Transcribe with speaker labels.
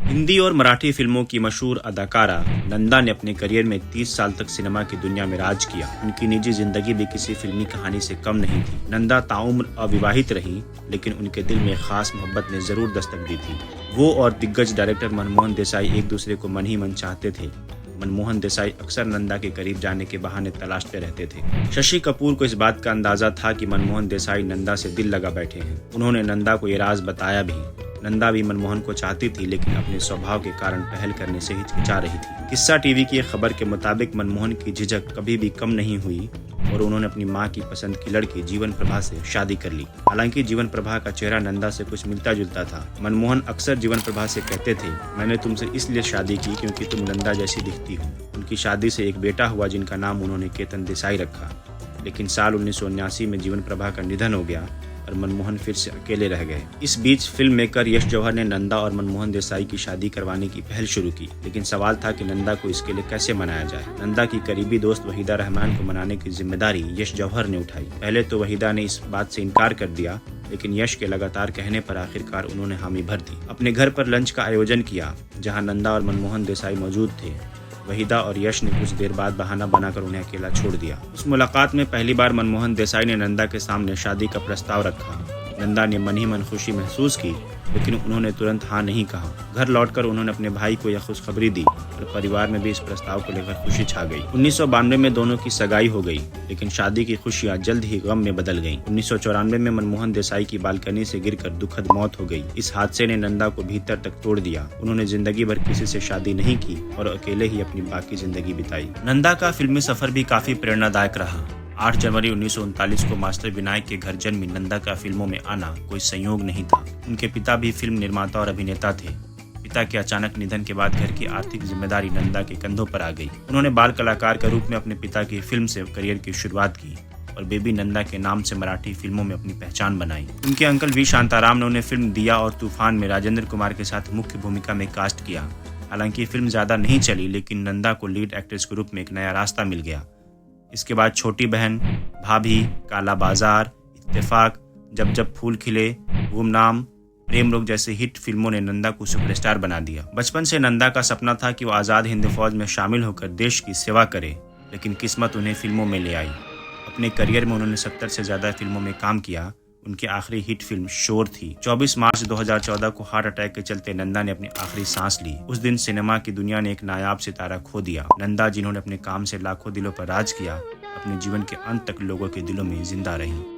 Speaker 1: हिंदी और मराठी फिल्मों की मशहूर अदाकारा नंदा ने अपने करियर में 30 साल तक सिनेमा की दुनिया में राज किया। उनकी निजी जिंदगी भी किसी फिल्मी कहानी से कम नहीं थी। नंदा ताउम्र अविवाहित रही, लेकिन उनके दिल में खास मोहब्बत ने जरूर दस्तक दी थी। वो और दिग्गज डायरेक्टर मनमोहन देसाई एक दूसरे को मन ही मन चाहते थे। मनमोहन देसाई अक्सर नंदा के करीब जाने के बहाने तलाशते रहते थे। शशि कपूर को इस बात का अंदाजा था कि मनमोहन देसाई नंदा से दिल लगा बैठे हैं। उन्होंने नंदा को ये राज बताया भी। नंदा भी मनमोहन को चाहती थी, लेकिन अपने स्वभाव के कारण पहल करने से हिचकिचा रही थी। किस्सा टीवी की एक खबर के मुताबिक मनमोहन की झिझक कभी भी कम नहीं हुई और उन्होंने अपनी मां की पसंद की लड़की जीवन प्रभा से शादी कर ली। हालांकि जीवन प्रभा का चेहरा नंदा से कुछ मिलता जुलता था। मनमोहन अक्सर जीवन प्रभा से कहते थे, मैंने तुमसे इसलिए शादी की क्योंकि तुम नंदा जैसी दिखती हो। उनकी शादी से एक बेटा हुआ जिनका नाम उन्होंने केतन देसाई रखा। लेकिन साल 1979 में जीवन प्रभा का निधन हो गया और मनमोहन फिर से अकेले रह गए। इस बीच फिल्म मेकर यश जौहर ने नंदा और मनमोहन देसाई की शादी करवाने की पहल शुरू की, लेकिन सवाल था कि नंदा को इसके लिए कैसे मनाया जाए। नंदा की करीबी दोस्त वहीदा रहमान को मनाने की जिम्मेदारी यश जौहर ने उठाई। पहले तो वहीदा ने इस बात से इनकार कर दिया, लेकिन यश के लगातार कहने पर आखिरकार उन्होंने हामी भर दी। अपने घर पर लंच का आयोजन किया, जहाँ नंदा और मनमोहन देसाई मौजूद थे। वहीदा और यश ने कुछ देर बाद बहाना बनाकर उन्हें अकेला छोड़ दिया। उस मुलाकात में पहली बार मनमोहन देसाई ने नंदा के सामने शादी का प्रस्ताव रखा। नंदा ने मन ही मन खुशी महसूस की, लेकिन उन्होंने तुरंत हाँ नहीं कहा। घर लौटकर उन्होंने अपने भाई को यह खुशखबरी दी और परिवार में भी इस प्रस्ताव को लेकर खुशी छा गई। 1992 में दोनों की सगाई हो गई, लेकिन शादी की खुशियां जल्द ही गम में बदल गईं। 1994 में मनमोहन देसाई की बालकनी से गिरकर दुखद मौत हो गई। इस हादसे ने नंदा को भीतर तक तोड़ दिया। उन्होंने जिंदगी भर किसी से शादी नहीं की और अकेले ही अपनी बाकी जिंदगी बिताई। नंदा का फिल्मी सफर भी काफी प्रेरणादायक रहा। 8 जनवरी 1939 को मास्टर विनायक के घर जन्मी नंदा का फिल्मों में आना कोई संयोग नहीं था। उनके पिता भी फिल्म निर्माता और अभिनेता थे। पिता के अचानक निधन के बाद घर की आर्थिक जिम्मेदारी नंदा के कंधों पर आ गई। उन्होंने बाल कलाकार के रूप में अपने पिता की फिल्म से करियर की शुरुआत की और बेबी नंदा के नाम से मराठी फिल्मों में अपनी पहचान बनाई। उनके अंकल वी शांताराम ने उन्हें फिल्म दिया और तूफान में राजेंद्र कुमार के साथ मुख्य भूमिका में कास्ट किया। हालांकि फिल्म ज्यादा नहीं चली, लेकिन नंदा को लीड एक्ट्रेस के रूप में एक नया रास्ता मिल गया। इसके बाद छोटी बहन, भाभी, काला बाजार, इत्तेफाक, जब जब फूल खिले, गुमनाम, प्रेम रोग जैसे हिट फिल्मों ने नंदा को सुपरस्टार बना दिया। बचपन से नंदा का सपना था कि वो आज़ाद हिंद फौज में शामिल होकर देश की सेवा करे, लेकिन किस्मत उन्हें फिल्मों में ले आई। अपने करियर में उन्होंने 70 से ज्यादा फिल्मों में काम किया। उनकी आखिरी हिट फिल्म शोर थी। 24 मार्च 2014 को हार्ट अटैक के चलते नंदा ने अपनी आखिरी सांस ली। उस दिन सिनेमा की दुनिया ने एक नायाब सितारा खो दिया। नंदा, जिन्होंने अपने काम से लाखों दिलों पर राज किया, अपने जीवन के अंत तक लोगों के दिलों में जिंदा रही।